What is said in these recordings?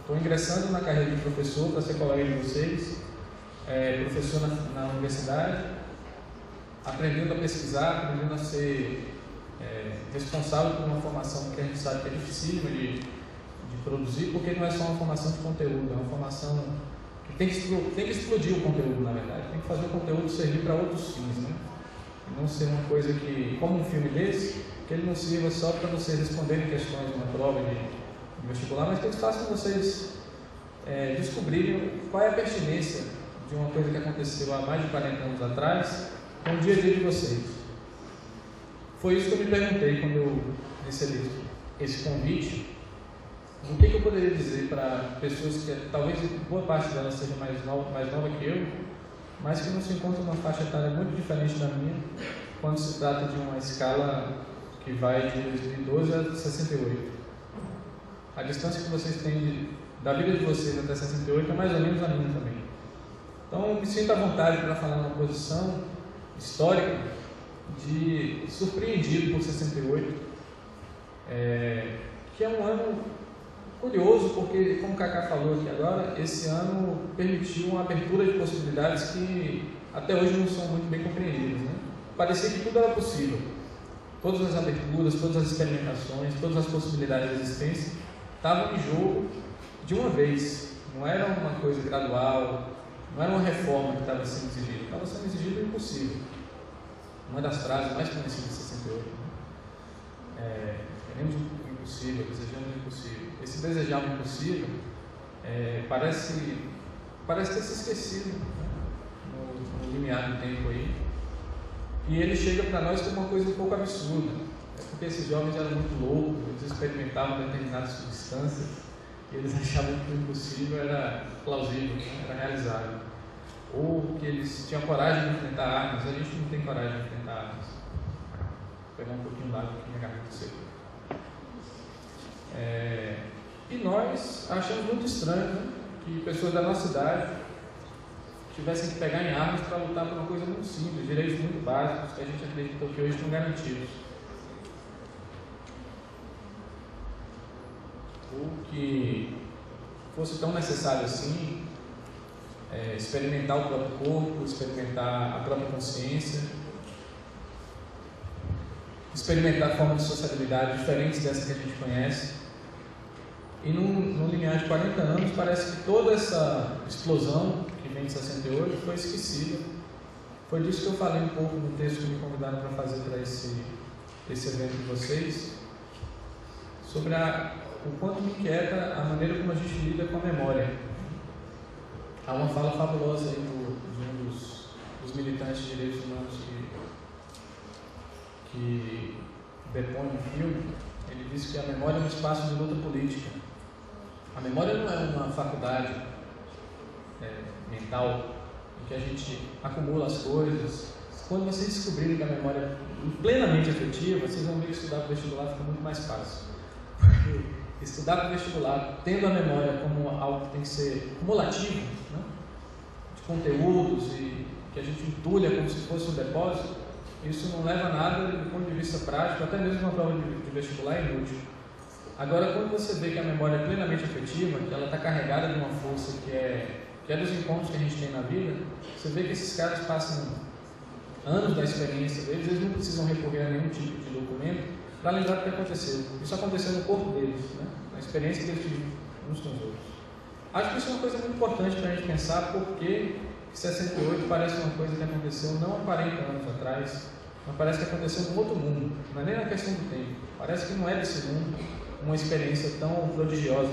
Estou ingressando na carreira de professor para ser colega de vocês, professor na universidade, aprendendo a pesquisar, aprendendo a ser responsável por uma formação que a gente sabe que é dificílima de produzir, porque não é só uma formação de conteúdo, é uma formação que tem que explodir o conteúdo, na verdade, tem que fazer o conteúdo servir para outros fins, né? E não ser uma coisa que, como um filme desse, que ele não sirva só para vocês responderem questões de uma prova de vestibular, mas que eles façam vocês descobrirem qual é a pertinência de uma coisa que aconteceu há mais de 40 anos atrás com o dia a dia de vocês. Foi isso que eu me perguntei quando eu recebi esse convite. O que eu poderia dizer para pessoas que talvez boa parte delas seja mais nova que eu, mas que não se encontram numa faixa etária muito diferente da minha, quando se trata de uma escala que vai de 2012 a 68. A distância que vocês têm da vida de vocês até 68 é mais ou menos a minha também. Então, me sinto à vontade para falar numa posição histórica de surpreendido por 68, que é um ano curioso, porque, como o Cacá falou aqui agora, esse ano permitiu uma abertura de possibilidades que até hoje não são muito bem compreendidas, né? Parecia que tudo era possível. Todas as aberturas, todas as experimentações, todas as possibilidades de existência estavam em jogo de uma vez. Não era uma coisa gradual, não era uma reforma que estava sendo exigida. Estava sendo exigido o impossível. Uma das frases mais conhecidas de 68. Queremos o impossível, desejamos o impossível. Esse desejar o impossível parece ter se esquecido, né? no limiar do tempo aí. E ele chega para nós como uma coisa um pouco absurda. Porque esses jovens eram muito loucos, eles experimentavam determinadas substâncias e eles achavam que o impossível era plausível, né? Era realizável. Ou que eles tinham coragem de enfrentar armas. A gente não tem coragem de enfrentar armas. Vou pegar um pouquinho d'água aqui na garganta seca. E nós achamos muito estranho, né, que pessoas da nossa idade tivessem que pegar em armas para lutar por uma coisa muito simples, direitos muito básicos que a gente acredita que hoje estão garantidos. Ou que fosse tão necessário assim experimentar o próprio corpo, experimentar a própria consciência, experimentar formas de sociabilidade diferentes dessas que a gente conhece. E num limiar de 40 anos, parece que toda essa explosão que vem de 68 foi esquecida. Foi disso que eu falei um pouco no texto que me convidaram para fazer para esse evento de vocês, sobre o quanto me inquieta a maneira como a gente lida com a memória. Há uma fala fabulosa aí de um dos militantes de direitos humanos que depõe no filme. Ele diz que a memória é um espaço de luta política. A memória não é uma faculdade mental em que a gente acumula as coisas. Quando vocês descobrirem que a memória é plenamente afetiva, vocês vão ver que estudar para o vestibular fica muito mais fácil. Porque estudar para o vestibular, tendo a memória como algo que tem que ser cumulativo, né, de conteúdos e que a gente entulha como se fosse um depósito, isso não leva a nada do ponto de vista prático, até mesmo uma prova de vestibular é inútil. Agora, quando você vê que a memória é plenamente afetiva, que ela está carregada de uma força que é dos encontros que a gente tem na vida, você vê que esses caras passam anos da experiência deles, eles não precisam recorrer a nenhum tipo de documento para lembrar o que aconteceu. Isso aconteceu no corpo deles, né? Na experiência que eles tiveram uns com os outros. Acho que isso é uma coisa muito importante para a gente pensar, porque 68 parece uma coisa que aconteceu não há 40 anos atrás, mas parece que aconteceu num outro mundo. Não é nem na questão do tempo. Parece que não é desse mundo uma experiência tão prodigiosa,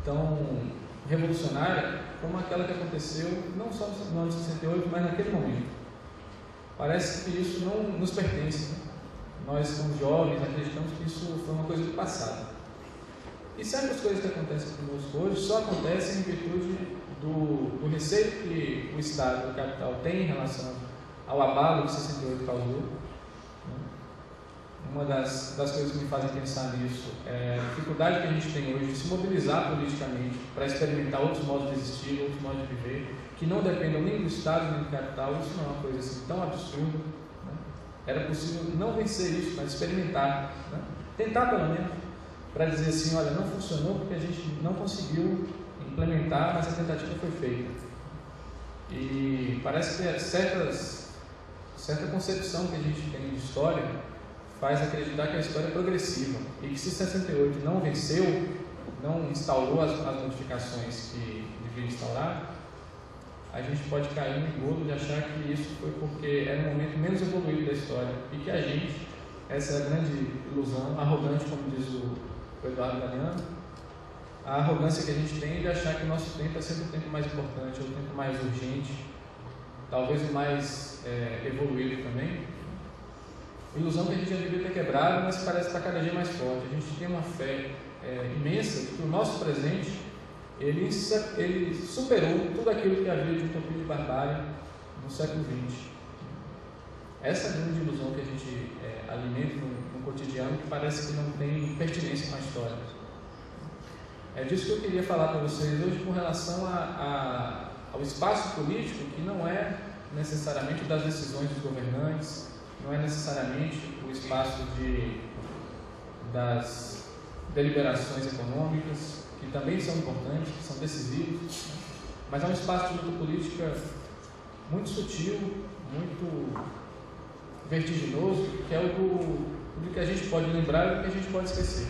tão revolucionária como aquela que aconteceu não só no ano de 68, mas naquele momento. Parece que isso não nos pertence, né? Nós, como jovens, acreditamos que isso foi uma coisa do passado. E certas coisas que acontecem conosco hoje só acontecem em virtude do receio que o Estado, o capital, tem em relação ao abalo que 68 causou. Uma das coisas que me fazem pensar nisso é a dificuldade que a gente tem hoje de se mobilizar politicamente para experimentar outros modos de existir, outros modos de viver, que não dependam nem do Estado nem do capital. Isso não é uma coisa assim tão absurda, né? Era possível não vencer isso, mas experimentar, né? Tentar pelo menos. para dizer assim, olha, não funcionou porque a gente não conseguiu implementar, mas a tentativa foi feita. E parece que certa concepção que a gente tem de história faz acreditar que a história é progressiva e que se 68 não venceu, não instaurou as modificações que devia instaurar, a gente pode cair no engodo de achar que isso foi porque era o momento menos evoluído da história e que a gente, essa é a grande ilusão, arrogante, como diz o Eduardo Galeano, a arrogância que a gente tem de achar que o nosso tempo é sempre o tempo mais importante, ou o tempo mais urgente, talvez o mais evoluído também. Ilusão que a gente já devia ter quebrado, mas parece estar cada dia mais forte. A gente tem uma fé imensa de que o nosso presente ele superou tudo aquilo que havia de utopia e de barbárie no século XX. Essa é a grande ilusão que a gente alimenta no cotidiano, que parece que não tem pertinência com a história. É disso que eu queria falar para vocês hoje com relação ao espaço político, que não é necessariamente das decisões dos governantes, não é necessariamente o espaço das deliberações econômicas, que também são importantes, que são decisivos, mas é um espaço de luta política muito sutil, muito vertiginoso, que é o do que a gente pode lembrar e do que a gente pode esquecer,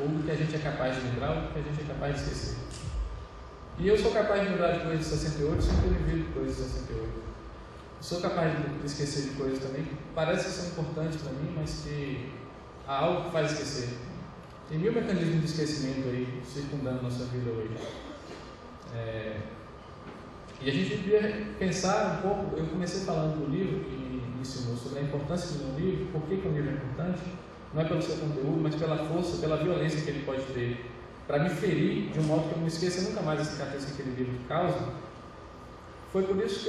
ou do que a gente é capaz de lembrar ou do que a gente é capaz de esquecer. E eu sou capaz de lembrar de coisas de 68 sem ter vivido coisas de 68. Sou capaz de esquecer de coisas também que parece que são importantes para mim, mas que há algo que faz esquecer. Tem mil mecanismos de esquecimento aí circundando nossa vida hoje. E a gente devia pensar um pouco. Eu comecei falando do livro que me ensinou sobre a importância de um livro, por que um livro é importante, não é pelo seu conteúdo, mas pela força, pela violência que ele pode ter, para me ferir de um modo que eu não esqueça nunca mais a cicatriz que aquele livro causa. Foi por isso que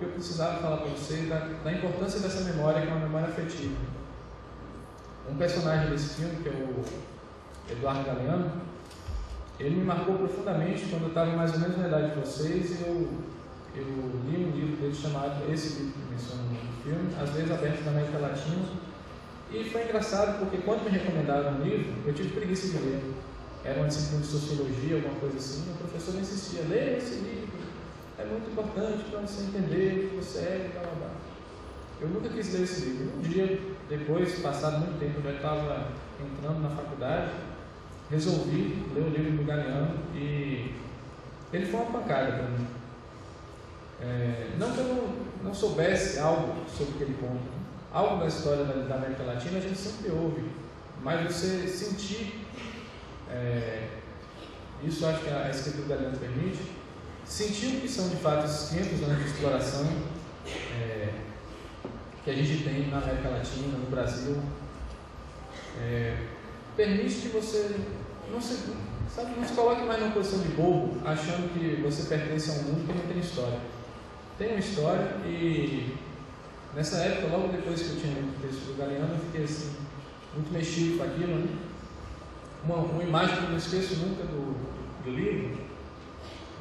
eu precisava falar para vocês da importância dessa memória, que é uma memória afetiva. Um personagem desse filme, que é o Eduardo Galeano, ele me marcou profundamente quando eu estava mais ou menos na idade de vocês, e eu li um livro dele chamado, esse livro que menciona no filme, As Leis Abertas da América Latina, e foi engraçado porque quando me recomendaram um livro, eu tive preguiça de ler. Era uma disciplina de sociologia, alguma coisa assim, e o professor me insistia, leia esse livro, é muito importante para você entender o que você é, e blá blá blá. Eu nunca quis ler esse livro. Um dia, depois, passado muito tempo, eu já estava entrando na faculdade, resolvi ler o livro do Galeano e ele foi uma pancada para mim. Não que eu não soubesse algo sobre o que ele conta. Algo da história da América Latina a gente sempre ouve, mas você sentir, isso acho que a escritura do Galeano permite, sentir o que são de fato esses 500 anos de exploração que a gente tem na América Latina, no Brasil, permite que você não se coloque mais numa posição de bobo, achando que você pertence a um mundo que não tem história. Tem uma história e nessa época, logo depois que eu tinha lido o texto do Galeano, eu fiquei assim, muito mexido com aquilo, né? Uma imagem que eu não esqueço nunca do livro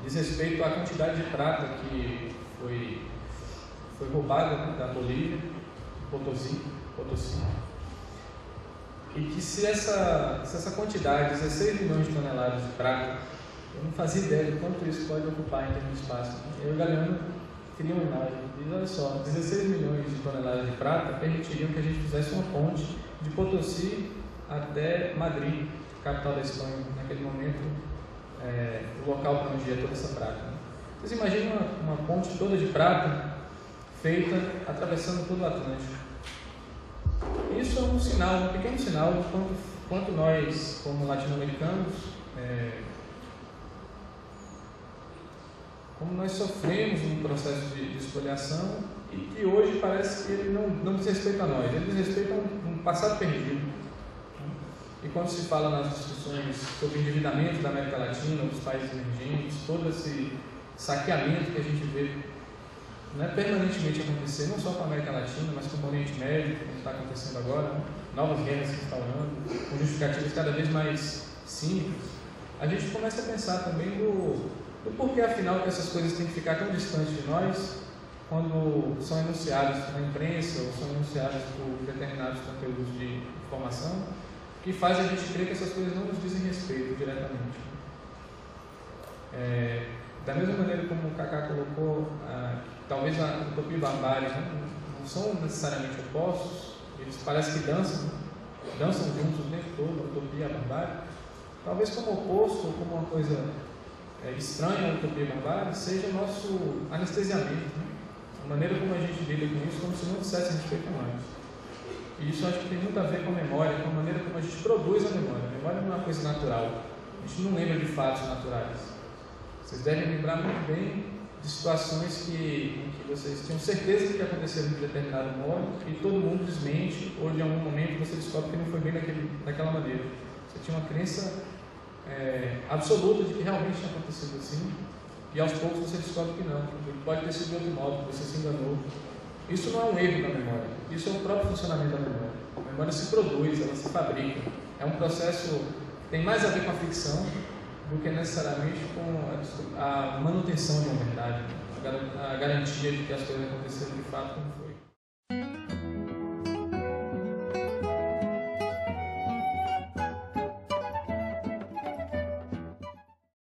diz respeito à quantidade de prata que foi roubada da Bolívia, Potosí, e que se essa quantidade, 16 milhões de toneladas de prata, eu não fazia ideia do quanto isso pode ocupar em termos de espaço. E o Galeano cria uma imagem, diz, olha só, 16 milhões de toneladas de prata permitiriam que a gente fizesse uma ponte de Potosí até Madrid, capital da Espanha, naquele momento, o local para onde ia toda essa prata. Vocês imaginam uma ponte toda de prata feita atravessando todo o Atlântico. Isso é um sinal, um pequeno sinal de quanto nós, como latino-americanos, como nós sofremos um processo de espoliação e que hoje parece que ele não diz respeito a nós, ele diz respeito a um passado perdido. E quando se fala nas discussões sobre o endividamento da América Latina, dos países emergentes, todo esse saqueamento que a gente vê permanentemente acontecer, não só com a América Latina, mas com o Oriente Médio, como está acontecendo agora, novas guerras se instaurando, com justificativas cada vez mais simples, a gente começa a pensar também do porquê, afinal, que essas coisas têm que ficar tão distantes de nós quando são enunciadas na imprensa ou são enunciadas por determinados conteúdos de informação, que faz a gente crer que essas coisas não nos dizem respeito diretamente. Da mesma maneira como o Kaká colocou, talvez a utopia e a barbárie não são necessariamente opostos, eles parecem que dançam juntos o tempo todo, a utopia e a barbárie. Talvez como oposto, ou como uma coisa estranha a utopia e a barbárie, seja o nosso anestesiamento, né? A maneira como a gente lida com isso, como se não dissesse respeito a nós. E isso acho que tem muito a ver com a memória, com a maneira como a gente produz a memória. A memória não é uma coisa natural. A gente não lembra de fatos naturais. Vocês devem lembrar muito bem de situações em que vocês tinham certeza que aconteceram de determinado modo e todo mundo desmente, ou de algum momento você descobre que não foi bem daquela maneira. Você tinha uma crença absoluta de que realmente tinha acontecido assim, e aos poucos você descobre que não, que pode ter sido de outro modo, que você se enganou. Isso não é um erro da memória, isso é o próprio funcionamento da memória. A memória se produz, ela se fabrica. É um processo que tem mais a ver com a ficção do que necessariamente com a manutenção de uma verdade, a garantia de que as coisas aconteceram de fato como foi.